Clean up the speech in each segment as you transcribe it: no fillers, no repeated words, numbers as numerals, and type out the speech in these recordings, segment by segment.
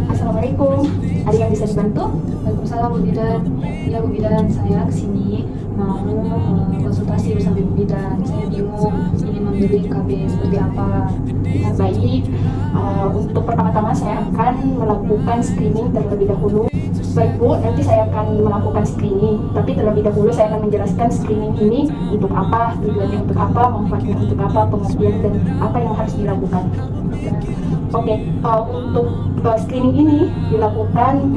Assalamualaikum, ada yang bisa dibantu? Waalaikumsalam Bu Bidan. Ya Bu Bidan, saya kesini mau konsultasi bersama Ibu Bidan. Saya bingung ini membeli KB seperti apa. Nah, baik, untuk pertama-tama saya akan melakukan screening terlebih dahulu. Baik Bu, nanti saya akan melakukan screening, tapi terlebih dahulu saya akan menjelaskan screening ini untuk apa, tujuannya untuk apa, manfaatnya untuk apa, pengertian dan apa yang harus dilakukan. Oke, untuk screening ini dilakukan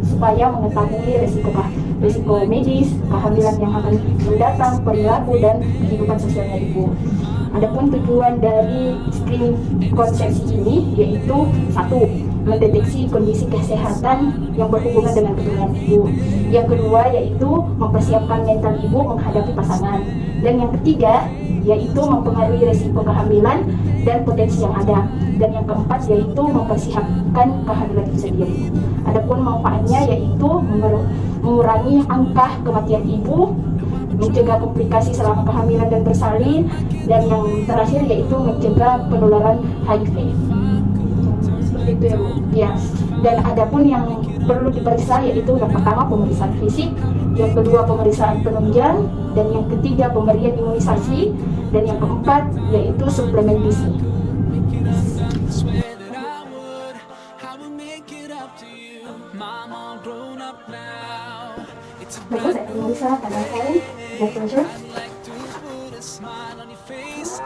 supaya mengetahui risiko medis, kehamilan yang akan mendatang, perilaku dan kehidupan sosialnya Ibu. Adapun tujuan dari screening konsepsi ini yaitu satu, mendeteksi kondisi kesehatan yang berhubungan dengan keturunan Ibu. Yang kedua yaitu mempersiapkan mental Ibu menghadapi pasangan. Dan yang ketiga yaitu mempengaruhi resiko kehamilan dan potensi yang ada. Dan yang keempat yaitu mempersiapkan kehamilan itu sendiri. Adapun manfaatnya yaitu mengurangi angka kematian ibu, mencegah komplikasi selama kehamilan dan bersalin, dan yang terakhir yaitu mencegah penularan HIV. Seperti itu ya Bu. Ya, dan adapun yang perlu diperiksa yaitu yang pertama pemeriksaan fisik, yang kedua pemeriksaan penunjang, dan yang ketiga pemberian imunisasi, dan yang keempat yaitu suplemen gizi. Bagus, saya bisa tanda kali. My pleasure. I'd like to put a smile on your face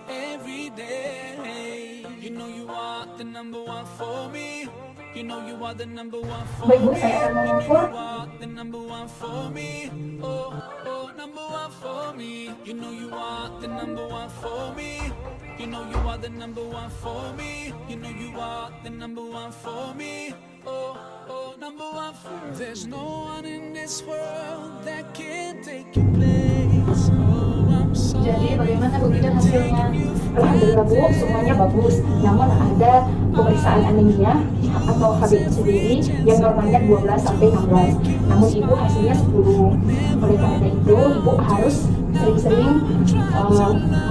every day. You know you are the number one for me. You know you are the number one for Baik Bu, me. saya akan You know mengukur. you are the number one for me. Oh, oh, number one for me. You know you are the number one for me. You know you are the number one for me. You know you are the number one for me. Oh, oh, number one for me. There's no one in this world that can take your place. Oh, I'm so Jadi bagaimana Bu Bidan hasilnya? Alhamdulillah Bu, semuanya bagus. Namun ada pemeriksaan anemia atau HB sendiri yang normalnya 12 sampai 16. Namun Ibu hasilnya 10. Oleh karena itu, Ibu harus sering-sering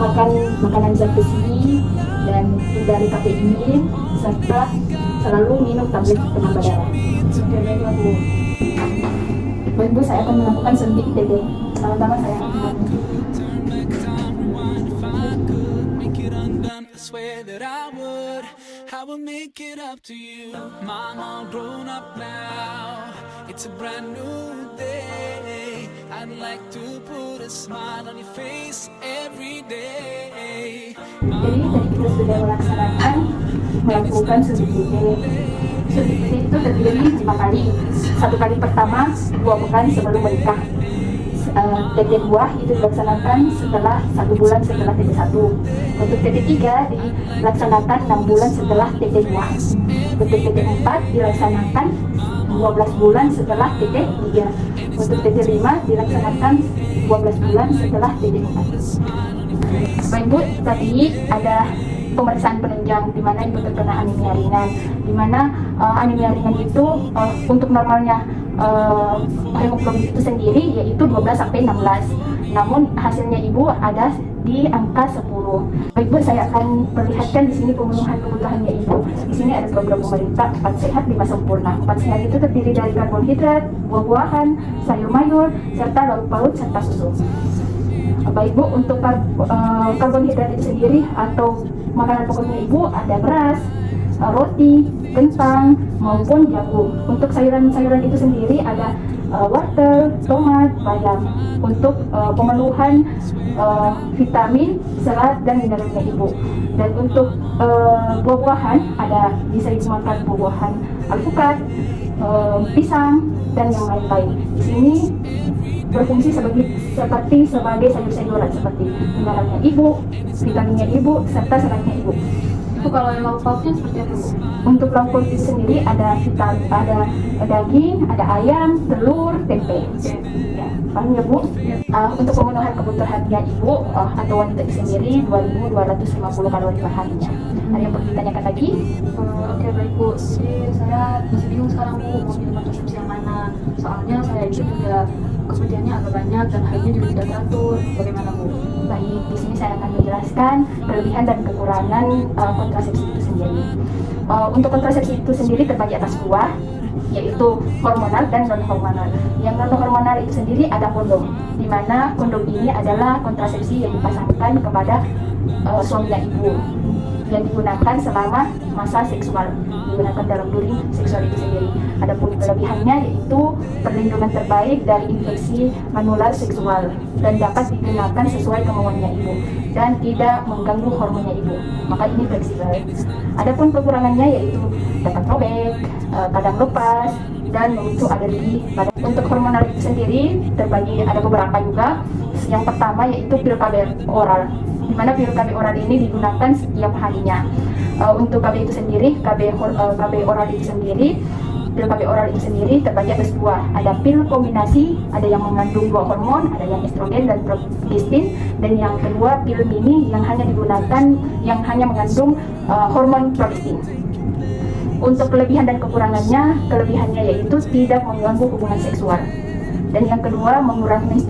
makan makanan zat besi dan hindari kafein serta selalu minum tablet penambah darah. Oke, baiklah Bu. Baik Bu, saya akan melakukan suntik DD. Pertama-tama saya akan I swear that I would make it up to you. Mom, all grown up now. It's a brand new day. I'd like to put a smile on your face every day. Jadi tadi kita sudah melakukan suntik DD. Suntik DD itu terdiri 5 kali. 1 kali pertama 2 pekan sebelum menikah. TT2 itu dilaksanakan setelah 1 bulan setelah TT1. Untuk TT3 dilaksanakan 6 bulan setelah TT2. Untuk TT4 dilaksanakan 12 bulan setelah TT3. Untuk TT5 dilaksanakan 12 bulan setelah TT4. Baik Bu, tadi ada pemeriksaan penunjang di mana Ibu terkena anemia ringan. Di mana anemia ringan itu untuk normalnya hemoglobin itu sendiri yaitu 12 sampai 16. Namun hasilnya Ibu ada di angka 10. Baik Bu, saya akan perlihatkan di sini pemenuhan kebutuhannya Ibu. Di sini ada program pemerintah 4 sehat 5 sempurna. 4 sehat itu terdiri dari karbohidrat, buah-buahan, sayur mayur, serta lauk pauk serta susu. Baik Bu, untuk karbohidrat itu sendiri atau makanan pokoknya Ibu ada beras, roti, kentang, maupun jagung. Untuk sayuran-sayuran itu sendiri ada wortel, tomat, bayam. Untuk pemenuhan vitamin, serat, dan mineralnya Ibu. Dan untuk buah-buahan ada bisa Ibu makan buah-buahan alpukat, pisang, dan yang lain-lain. Di sini berfungsi seperti sebagai sayur-sayuran seperti mineralnya Ibu, vitaminnya Ibu, serta seratnya Ibu. Itu kalau yang lauk pauknya seperti apa, Bu? Untuk lauk pauk itu sendiri ada daging, ada ayam, telur, tempe. Ya, paham ya Bu? Untuk pemenuhan kebutuhannya Ibu atau wanita itu sendiri 2.250 kalori per harinya. Ada yang perlu ditanyakan lagi? Oke, baik Bu. Jadi saya masih bingung sekarang Bu, mau milih kontrasepsi yang mana. Soalnya saya itu juga kebutuhannya agak banyak dan harganya juga tidak teratur. Bagaimana Bu? Baik, di sini saya akan menjelaskan kelebihan dan kekurangan kontrasepsi itu sendiri. Untuk kontrasepsi itu sendiri terbagi atas dua, yaitu hormonal dan non hormonal. Yang non hormonal itu sendiri ada kondom, di mana kondom ini adalah kontrasepsi yang dipasangkan kepada suaminya ibu, yang digunakan selama masa seksual, digunakan dalam duri seksual itu sendiri. Adapun kelebihannya yaitu perlindungan terbaik dari infeksi menular seksual dan dapat digunakan sesuai kemauannya ibu dan tidak mengganggu hormonnya ibu. Maka ini fleksibel. Adapun kekurangannya yaitu dapat robek, kadang lepas, dan memicu alergi. Untuk hormonal itu sendiri terbagi ada beberapa juga. Yang pertama yaitu pil KB oral, di mana pil KB oral ini digunakan setiap harinya. Untuk KB itu sendiri, KB oral itu sendiri, pil KB oral itu sendiri terbagi atas dua. Ada pil kombinasi, ada yang mengandung dua hormon, ada yang estrogen dan progestin, dan yang kedua pil mini yang hanya mengandung hormon progestin. Untuk kelebihan dan kekurangannya, kelebihannya yaitu tidak mengganggu hubungan seksual. Dan yang kedua mengurangi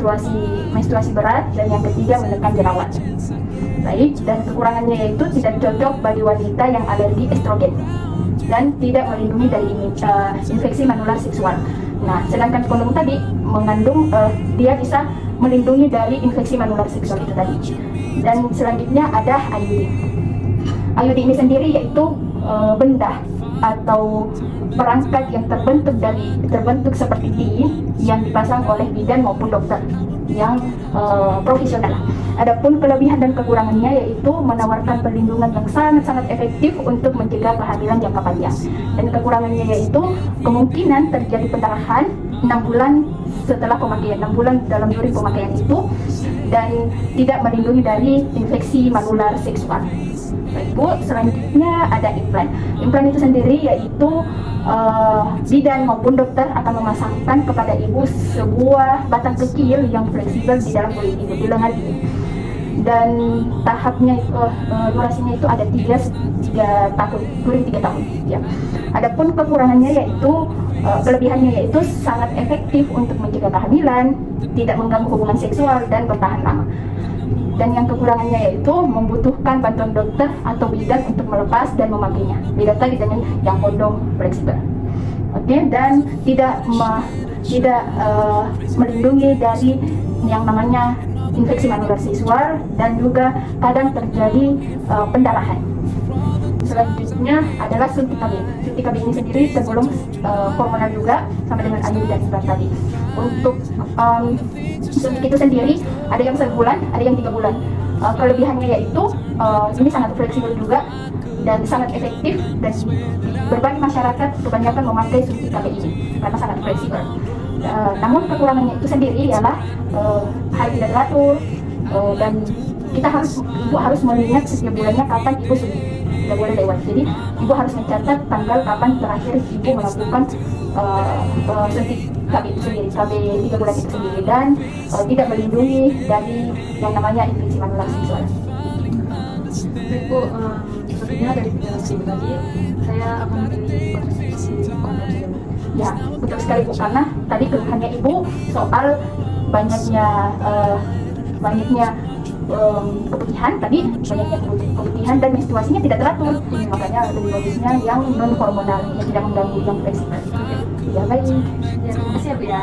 menstruasi berat, dan yang ketiga menekan jerawat. Baik, dan kekurangannya yaitu tidak cocok bagi wanita yang alergi estrogen dan tidak melindungi dari infeksi menular seksual. Nah, sedangkan kondom tadi mengandung dia bisa melindungi dari infeksi menular seksual itu tadi. Dan selanjutnya ada IUD. IUD ini sendiri yaitu benda atau perangkat yang terbentuk seperti T yang dipasang oleh bidan maupun dokter yang profesional. Adapun kelebihan dan kekurangannya yaitu menawarkan perlindungan yang sangat-sangat efektif untuk mencegah kehamilan jangka panjang. Dan kekurangannya yaitu kemungkinan terjadi pendarahan 6 bulan setelah pemakaian, 6 bulan dalam duri pemakaian itu, dan tidak melindungi dari infeksi menular seksual. Baik Bu, selanjutnya ada implan. Implan itu sendiri yaitu bidan maupun dokter akan memasangkan kepada ibu sebuah batang kecil yang fleksibel di dalam kulit ibu, di lengan ibu. Dan tahapnya durasinya itu ada 3 tahun, during 3 tahun. Ya. Adapun kekurangannya yaitu kelebihannya yaitu sangat efektif untuk mencegah kehamilan, tidak mengganggu hubungan seksual dan bertahan lama. Dan yang kekurangannya yaitu membutuhkan bantuan dokter atau bidan untuk melepas dan memakainya. Beda tadi dengan yang kondom fleksibel. Oke, dan tidak melindungi dari yang namanya infeksi menular seksual, dan juga kadang terjadi pendarahan. Selanjutnya adalah suntik KB. Suntik KB ini sendiri tergolong hormonal juga, sama dengan IUD dan implan tadi. Untuk suntik itu sendiri ada yang 1 bulan, ada yang 3 bulan. Kelebihannya yaitu ini sangat fleksibel juga dan sangat efektif, dan berbagai masyarakat kebanyakan memakai suntik KB ini karena sangat fleksibel. Namun kekurangannya itu sendiri ialah hal tidak teratur, dan ibu harus mengingat setiap bulannya kapan ibu suntik. Tidak boleh lewat. Jadi ibu harus mencatat tanggal kapan terakhir ibu melakukan suntik KB itu sendiri, KB 3 bulan itu sendiri, dan tidak melindungi dari yang namanya infeksi menular seksual. Baik Bu, sepertinya dari penjelasan Ibu tadi, saya akan memilih kontrasepsi kondom saja Bu. Ya, betul sekali Bu, karena tadi keluhannya ibu soal banyaknya keputihan dan menstruasinya tidak teratur. Makanya lebih bagusnya yang non hormonal yang tidak mengganggu, yang fleksibel. Ya baik. Ya, terima kasih ya Bu ya.